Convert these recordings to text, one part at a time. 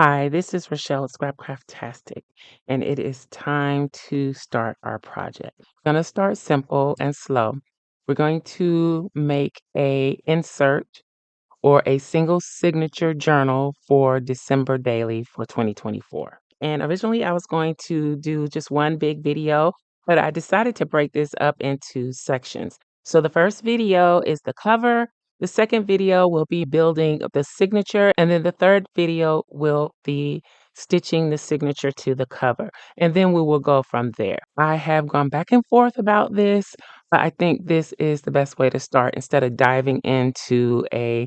Hi, this is Rachelle at Scrapcraftastic, and it is time to start our project. We're going to start simple and slow. We're going to make a insert or a single signature journal for December daily for 2024. And originally I was going to do just one big video, but I decided to break this up into sections. So the first video is the cover. The second video will be building the signature, and then the third video will be stitching the signature to the cover. And then we will go from there. I have gone back and forth about this, but I think this is the best way to start instead of diving into a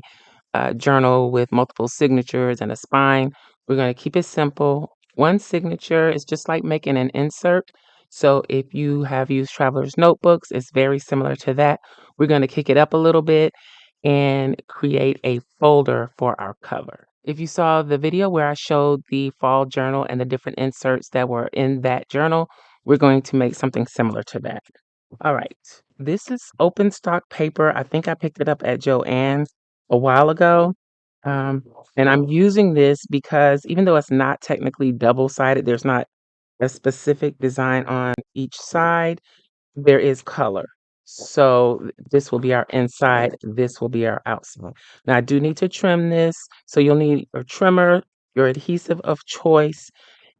journal with multiple signatures and a spine. We're going to keep it simple. One signature is just like making an insert. So if you have used traveler's notebooks, it's very similar to that. We're going to kick it up a little bit and create a folder for our cover. If you saw the video where I showed the fall journal and the different inserts that were in that journal, we're going to make something similar to that. All right. This is open stock paper. I think I picked it up at Joann's a while ago. Um, and I'm using this because even though it's not technically double-sided, there's not a specific design on each side, there is color. So this will be our inside, this will be our outside. Now I do need to trim this, so you'll need a trimmer, your adhesive of choice,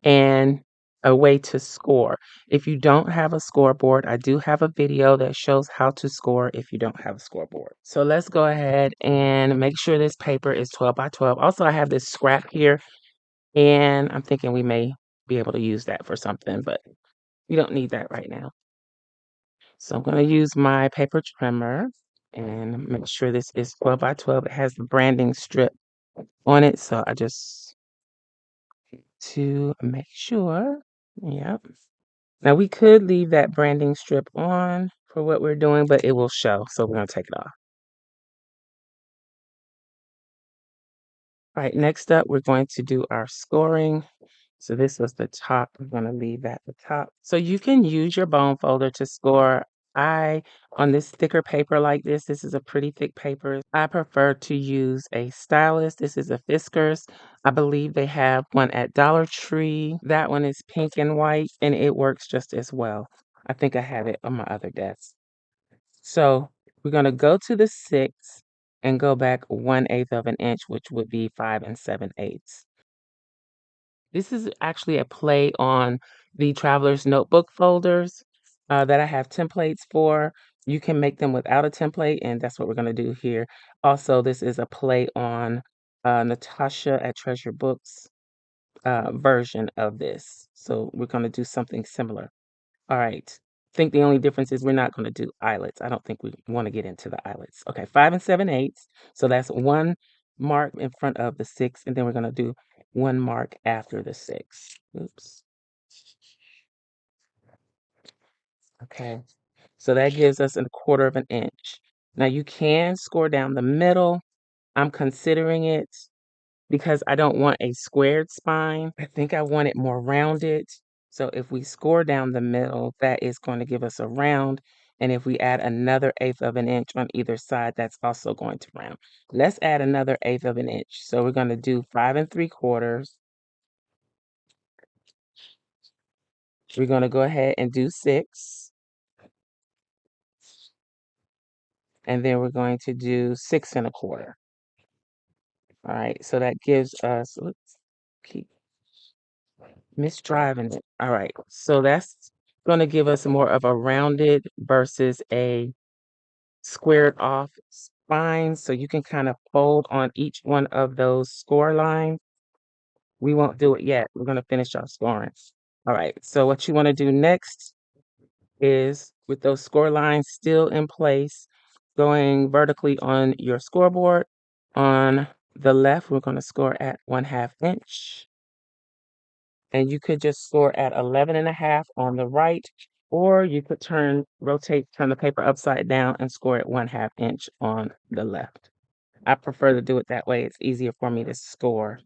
and a way to score. If you don't have a scoreboard, I do have a video that shows how to score if you don't have a scoreboard. So let's go ahead and make sure this paper is 12 by 12. Also, I have this scrap here, and I'm thinking we may be able to use that for something, but we don't need that right now. So I'm going to use my paper trimmer and make sure this is 12 by 12. It has the branding strip on it, so I just to make sure. Yep. Now we could leave that branding strip on for what we're doing, but it will show, so we're gonna take it off. All right, next up, we're going to do our scoring. So this was the top. I'm gonna leave at the top. So you can use your bone folder to score. On this thicker paper like this is a pretty thick paper. I prefer to use a stylus. This is a Fiskars. I believe they have one at Dollar Tree. That one is pink and white, and it works just as well. I think I have it on my other desk. So we're going to go to the 6 and go back 1/8 of an inch, which would be 5 7/8. This is actually a play on the Traveler's Notebook folders that I have templates for. You can make them without a template, and that's what we're going to do here. Also, this is a play on Natasha at Treasure Books version of this. So we're going to do something similar. All right. I think the only difference is we're not going to do eyelets. I don't think we want to get into the eyelets. Okay, 5 7/8. So that's one mark in front of the 6, and then we're going to do one mark after the 6. Oops. Okay. So that gives us 1/4 of an inch. Now you can score down the middle. I'm considering it because I don't want a squared spine. I think I want it more rounded. So if we score down the middle, that is going to give us a round. And if we add another 1/8 of an inch on either side, that's also going to round. Let's add another 1/8 of an inch. So we're going to do 5 3/4. We're going to go ahead and do 6. And then we're going to do 6 1/4. All right. So that gives us, let's keep misdriving it. All right. So that's going to give us more of a rounded versus a squared off spine. So you can kind of fold on each one of those score lines. We won't do it yet. We're going to finish our scoring. All right. So what you want to do next is with those score lines still in place, going vertically on your scoreboard. On the left, we're going to score at 1/2 inch. And you could just score at 11 1/2 on the right, or you could turn the paper upside down and score at 1/2 inch on the left. I prefer to do it that way. It's easier for me to score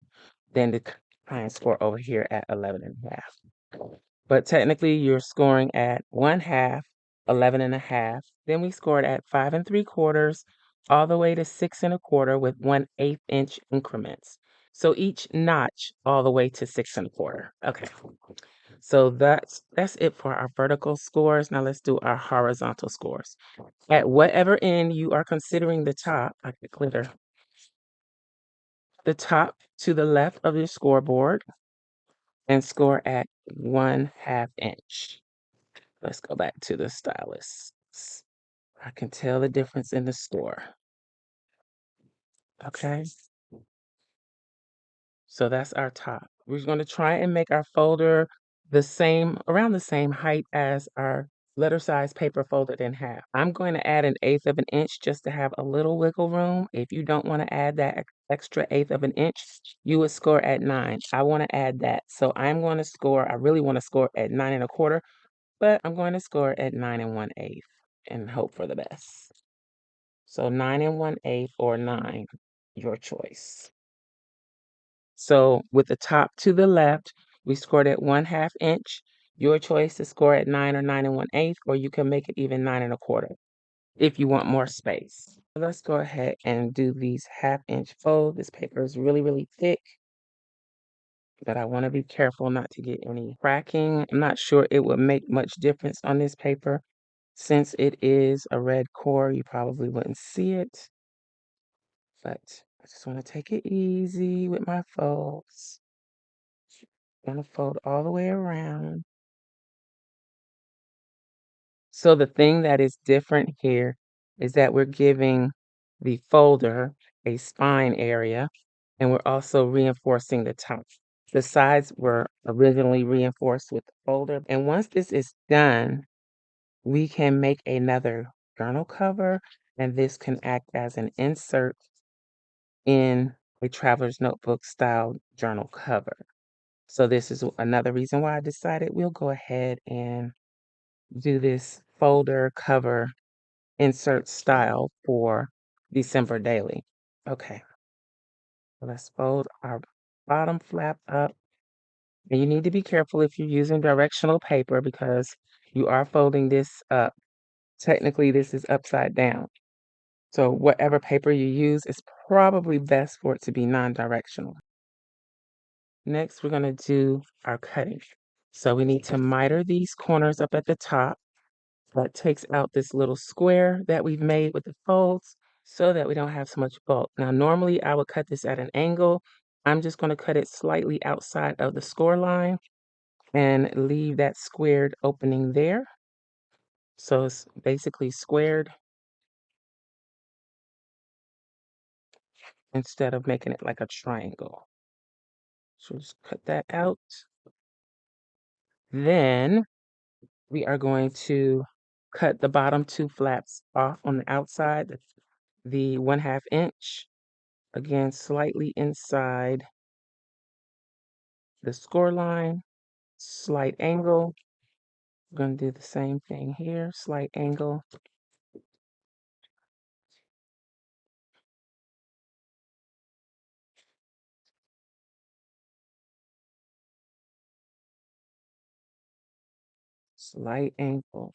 than to try and score over here at 11 1/2. But technically you're scoring at 1/2, 11 1/2. Then we scored at 5 3/4 all the way to 6 1/4 with 1/8 inch increments. So each notch all the way to 6 1/4. Okay. So that's it for our vertical scores. Now let's do our horizontal scores. At whatever end you are considering the top, I could glitter, the top to the left of your scoreboard and score at 1/2 inch. Let's go back to the stylus. I can tell the difference in the score. Okay. So that's our top. We're going to try and make our folder the same, around the same height as our letter size paper folded in half. I'm going to add 1/8 of an inch just to have a little wiggle room. If you don't want to add that extra 1/8 of an inch, you would score at 9. I want to add that. So I'm going to score, I really want to score at 9 1/4, but I'm going to score at 9 1/8 and hope for the best. So 9 1/8 or 9, your choice. So with the top to the left, we scored at 1/2 inch. Your choice to score at 9 or 9 1/8, or you can make it even 9 1/4 if you want more space. Let's go ahead and do these 1/2 inch folds. This paper is really, really thick, but I want to be careful not to get any cracking. I'm not sure it would make much difference on this paper. Since it is a red core, you probably wouldn't see it, but I just want to take it easy with my folds. Gonna fold all the way around. So the thing that is different here is that we're giving the folder a spine area, and we're also reinforcing the top. The sides were originally reinforced with the folder. And once this is done, we can make another journal cover, and this can act as an insert in a traveler's notebook style journal cover. So this is another reason why I decided we'll go ahead and do this folder cover insert style for December daily. Okay, so let's fold our bottom flap up. And you need to be careful if you're using directional paper because you are folding this up. Technically, this is upside down. So whatever paper you use is probably best for it to be non-directional. Next, we're going to do our cutting. So we need to miter these corners up at the top. That takes out this little square that we've made with the folds so that we don't have so much bulk. Now, normally I would cut this at an angle. I'm just going to cut it slightly outside of the score line and leave that squared opening there. So it's basically squared instead of making it like a triangle. So just cut that out. Then we are going to cut the bottom 2 flaps off on the outside, the 1/2 inch, again, slightly inside the score line, slight angle. We're going to do the same thing here, slight angle. Slight angle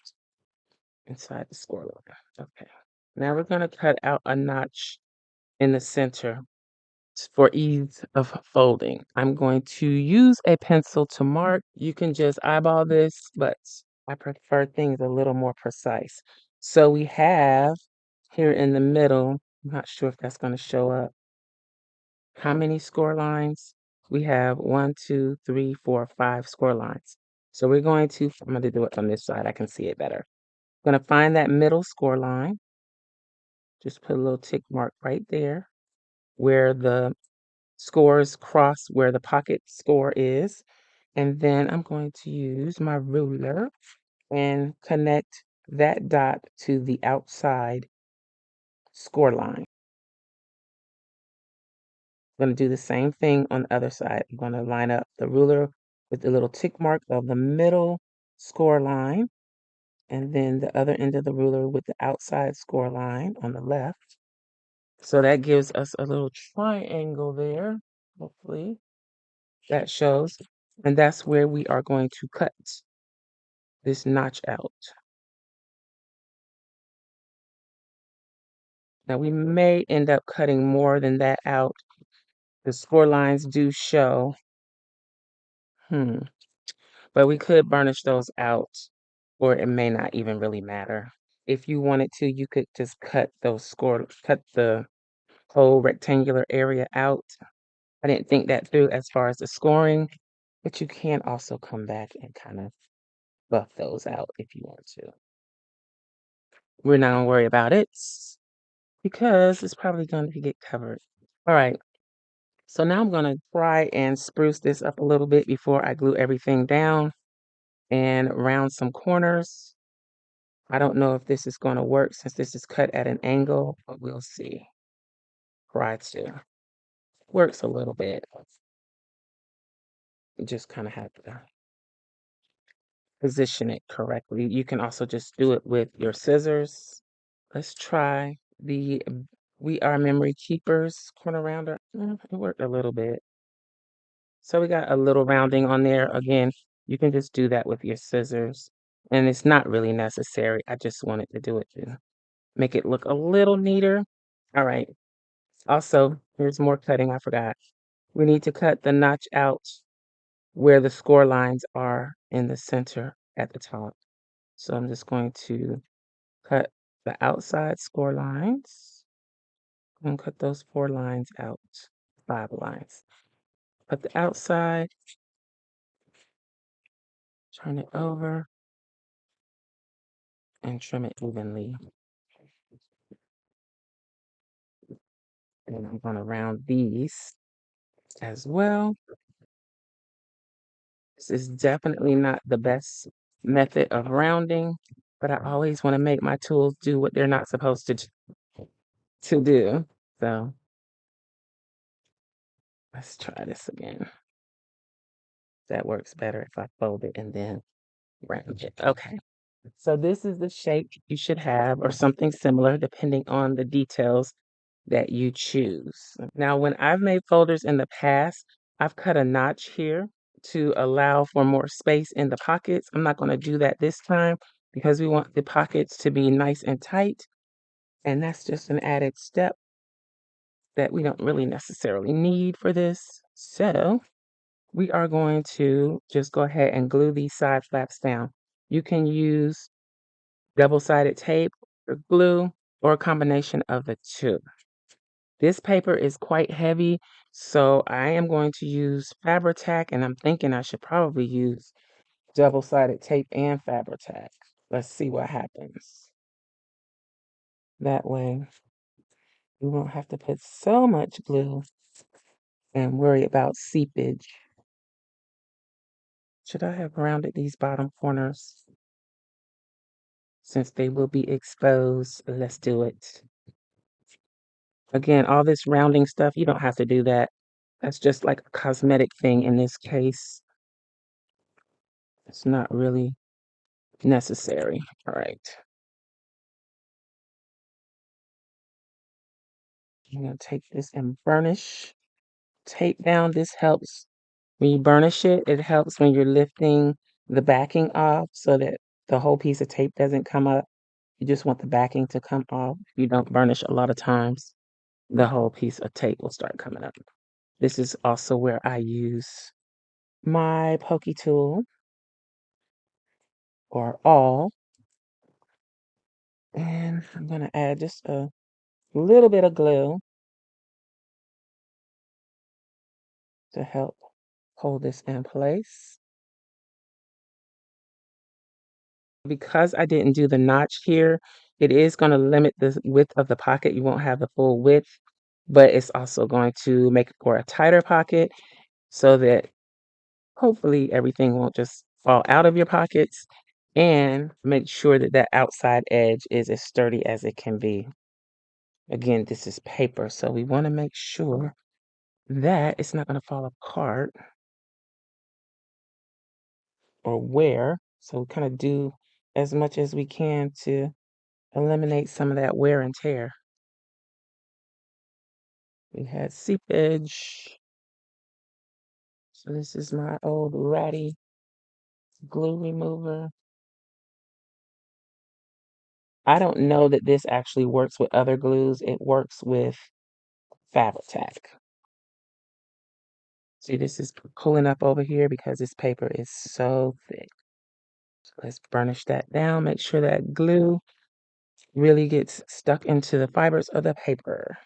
inside the score line. Okay. Now we're going to cut out a notch in the center for ease of folding. I'm going to use a pencil to mark. You can just eyeball this, but I prefer things a little more precise. So we have here in the middle, I'm not sure if that's going to show up. How many score lines? We have 1, 2, 3, 4, 5 score lines. So we're going to, I'm going to do it on this side. I can see it better. I'm going to find that middle score line. Just put a little tick mark right there where the scores cross where the pocket score is. And then I'm going to use my ruler and connect that dot to the outside score line. I'm going to do the same thing on the other side. I'm going to line up the ruler with the little tick mark of the middle score line, and then the other end of the ruler with the outside score line on the left. So that gives us a little triangle there, hopefully that shows. And that's where we are going to cut this notch out. Now we may end up cutting more than that out The score lines do show. Hmm. But we could burnish those out, or it may not even really matter. If you wanted to, you could just cut the whole rectangular area out. I didn't think that through as far as the scoring, but you can also come back and kind of buff those out if you want to. We're not gonna worry about it because it's probably going to get covered. All right. So now I'm gonna try and spruce this up a little bit before I glue everything down and round some corners. I don't know if this is gonna work since this is cut at an angle, but we'll see. Try to. Works a little bit. You just kind of have to position it correctly. You can also just do it with your scissors. Let's try the We Are Memory Keepers corner rounder. It worked a little bit. So we got a little rounding on there. Again, you can just do that with your scissors. And it's not really necessary. I just wanted to do it to make it look a little neater. All right. Also, here's more cutting. I forgot. We need to cut the notch out where the score lines are in the center at the top. So I'm just going to cut the outside score lines and cut those 4 lines out, 5 lines. Cut the outside, turn it over, and trim it evenly. And I'm going to round these as well. This is definitely not the best method of rounding, but I always want to make my tools do what they're not supposed to do. So let's try this again. That works better if I fold it and then round it. Okay. So this is the shape you should have, or something similar, depending on the details that you choose. Now, when I've made folders in the past, I've cut a notch here to allow for more space in the pockets. I'm not going to do that this time because we want the pockets to be nice and tight. And that's just an added step that we don't really necessarily need for this. So we are going to just go ahead and glue these side flaps down. You can use double-sided tape or glue or a combination of the two. This paper is quite heavy, so I am going to use Fabri-Tac, and I'm thinking I should probably use double-sided tape and Fabri-Tac. Let's see what happens. That way, we won't have to put so much glue and worry about seepage. Should I have rounded these bottom corners? Since they will be exposed, let's do it. Again, all this rounding stuff, you don't have to do that. That's just like a cosmetic thing in this case. It's not really necessary. All right. I'm going to take this and burnish. Tape down. This helps when you burnish it. It helps when you're lifting the backing off so that the whole piece of tape doesn't come up. You just want the backing to come off. If you don't burnish a lot of times, the whole piece of tape will start coming up. This is also where I use my pokey tool or awl. And I'm going to add just a little bit of glue to help hold this in place. Because I didn't do the notch here, it is going to limit the width of the pocket. You won't have the full width, but it's also going to make it for a tighter pocket so that hopefully everything won't just fall out of your pockets, and make sure that that outside edge is as sturdy as it can be. Again, this is paper, so we want to make sure that it's not going to fall apart or wear. So we kind of do as much as we can to eliminate some of that wear and tear. We had seepage. So this is my old ratty glue remover. I don't know that this actually works with other glues. It works with Fabri-Tac. See, this is pulling up over here because this paper is so thick. So let's burnish that down. Make sure that glue really gets stuck into the fibers of the paper.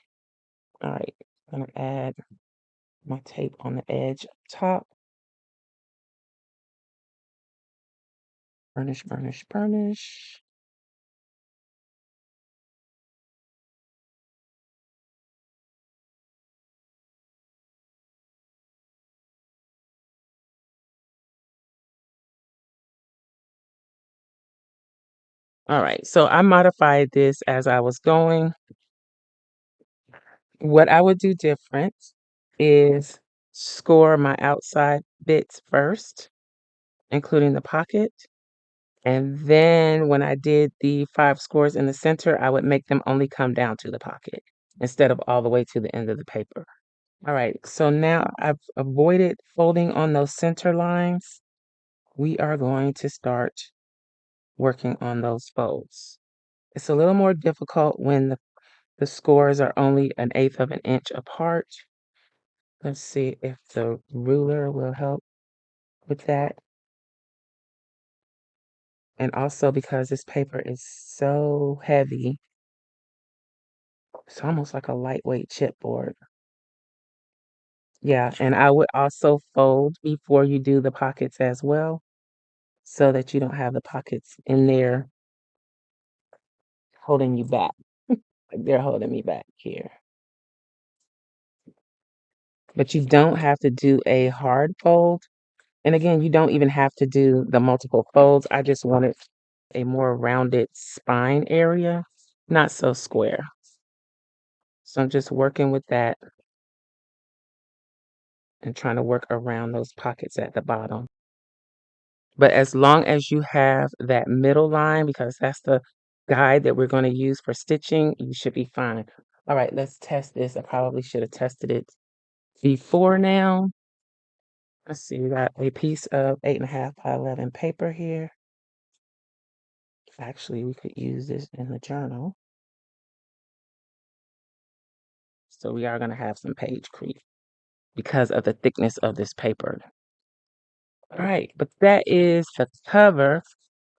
All right, I'm gonna add my tape on the edge up top. Burnish, burnish, burnish. All right, so I modified this as I was going. What I would do different is score my outside bits first, including the pocket. And then when I did the 5 scores in the center, I would make them only come down to the pocket instead of all the way to the end of the paper. All right, so now I've avoided folding on those center lines. We are going to start working on those folds. It's a little more difficult when the scores are only 1/8 of an inch apart. Let's see if the ruler will help with that. And also because this paper is so heavy, it's almost like a lightweight chipboard. Yeah, and I would also fold before you do the pockets as well, so that you don't have the pockets in there holding you back. Like they're holding me back here. But you don't have to do a hard fold. And again, you don't even have to do the multiple folds. I just wanted a more rounded spine area, not so square. So I'm just working with that and trying to work around those pockets at the bottom. But as long as you have that middle line, because that's the guide that we're going to use for stitching, you should be fine. All right, let's test this. I probably should have tested it before now. Let's see, we got a piece of 8.5 by 11 paper here. Actually, we could use this in the journal. So we are going to have some page creep because of the thickness of this paper. All right, but that is the cover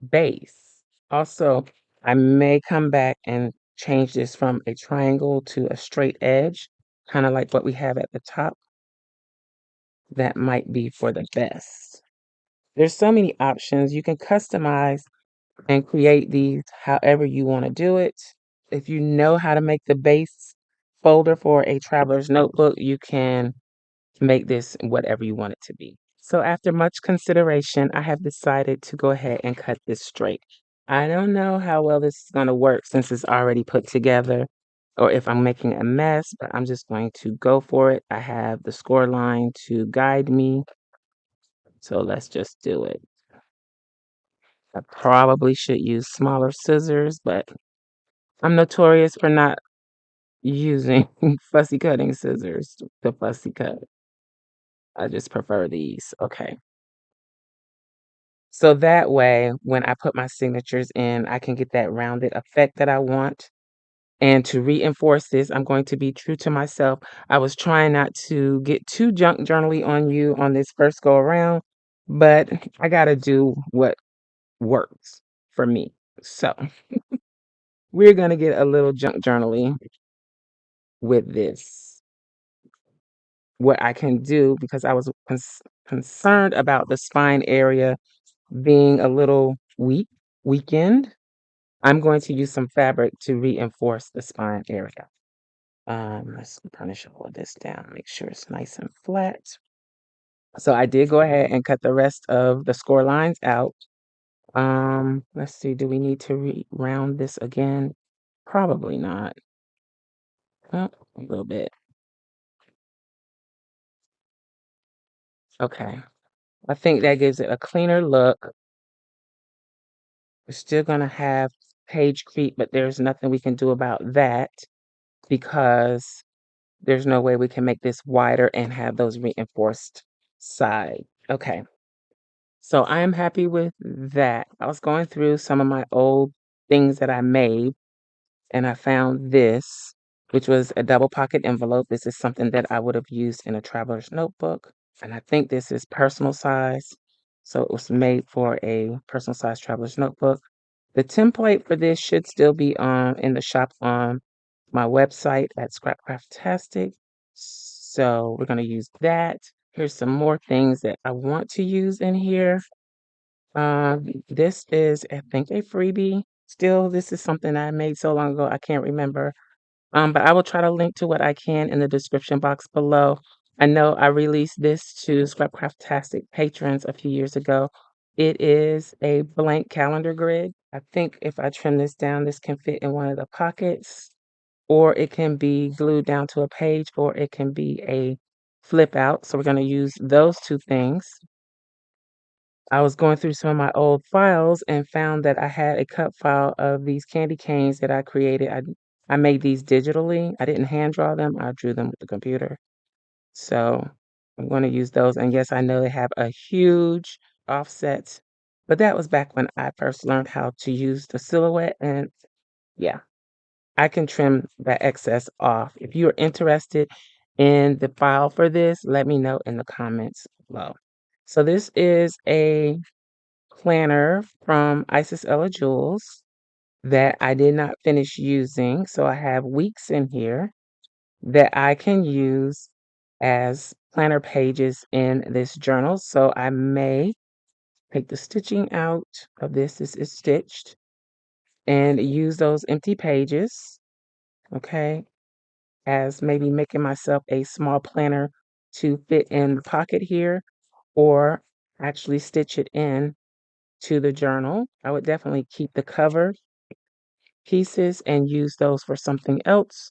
base. Also, I may come back and change this from a triangle to a straight edge, kind of like what we have at the top. That might be for the best. There's so many options. You can customize and create these however you want to do it. If you know how to make the base folder for a traveler's notebook, you can make this whatever you want it to be. So after much consideration, I have decided to go ahead and cut this straight. I don't know how well this is going to work since it's already put together or if I'm making a mess, but I'm just going to go for it. I have the score line to guide me. So let's just do it. I probably should use smaller scissors, but I'm notorious for not using fussy cutting scissors to fussy cut. I just prefer these. Okay. So that way, when I put my signatures in, I can get that rounded effect that I want. And to reinforce this, I'm going to be true to myself. I was trying not to get too junk journally on you on this first go around, but I got to do what works for me. So we're going to get a little junk journaling with this. What I can do, because I was concerned about the spine area being a little weakened. I'm going to use some fabric to reinforce the spine area. Let's burnish all of this down, make sure it's nice and flat. So I did go ahead and cut the rest of the score lines out. Let's see, do we need to round this again? Probably not. Oh, a little bit. Okay. I think that gives it a cleaner look. We're still gonna have page creep, but there's nothing we can do about that because there's no way we can make this wider and have those reinforced side. Okay. So I am happy with that. I was going through some of my old things that I made and I found this, which was a double pocket envelope. This is something that I would have used in a traveler's notebook. And I think this is personal size. So it was made for a personal size traveler's notebook. The template for this should still be on in the shop on my website at Scrapcraftastic. So we're going to use that. Here's some more things that I want to use in here. This is, I think, a freebie. Still, this is something I made so long ago, I can't remember. But I will try to link to what I can in the description box below. I know I released this to Scrapcraftastic patrons a few years ago. It is a blank calendar grid. I think if I trim this down, this can fit in one of the pockets, or it can be glued down to a page, or it can be a flip out. So we're going to use those two things. I was going through some of my old files and found that I had a cut file of these candy canes that I created. I made these digitally. I didn't hand draw them. I drew them with the computer. So I'm going to use those. And yes, I know they have a huge offset, but that was back when I first learned how to use the silhouette. And yeah, I can trim that excess off. If you're interested in the file for this, let me know in the comments below. So this is a planner from Isis Ella Jewels that I did not finish using. So I have weeks in here that I can use as planner pages in this journal. So I may take the stitching out of this. This is stitched, and use those empty pages, okay, as maybe making myself a small planner to fit in the pocket here, or actually stitch it in to the journal. I would definitely keep the cover pieces and use those for something else.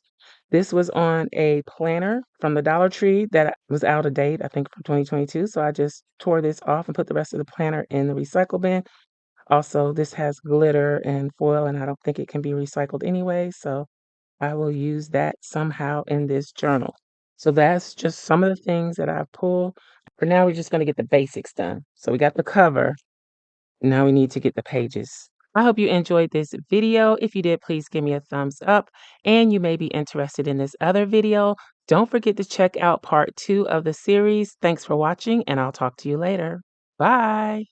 This was on a planner from the Dollar Tree that was out of date, I think from 2022. So I just tore this off and put the rest of the planner in the recycle bin. Also, this has glitter and foil, and I don't think it can be recycled anyway. So I will use that somehow in this journal. So that's just some of the things that I pulled. For now, we're just going to get the basics done. So we got the cover. Now we need to get the pages. I hope you enjoyed this video. If you did, please give me a thumbs up. And you may be interested in this other video. Don't forget to check out part 2 of the series. Thanks for watching, and I'll talk to you later. Bye.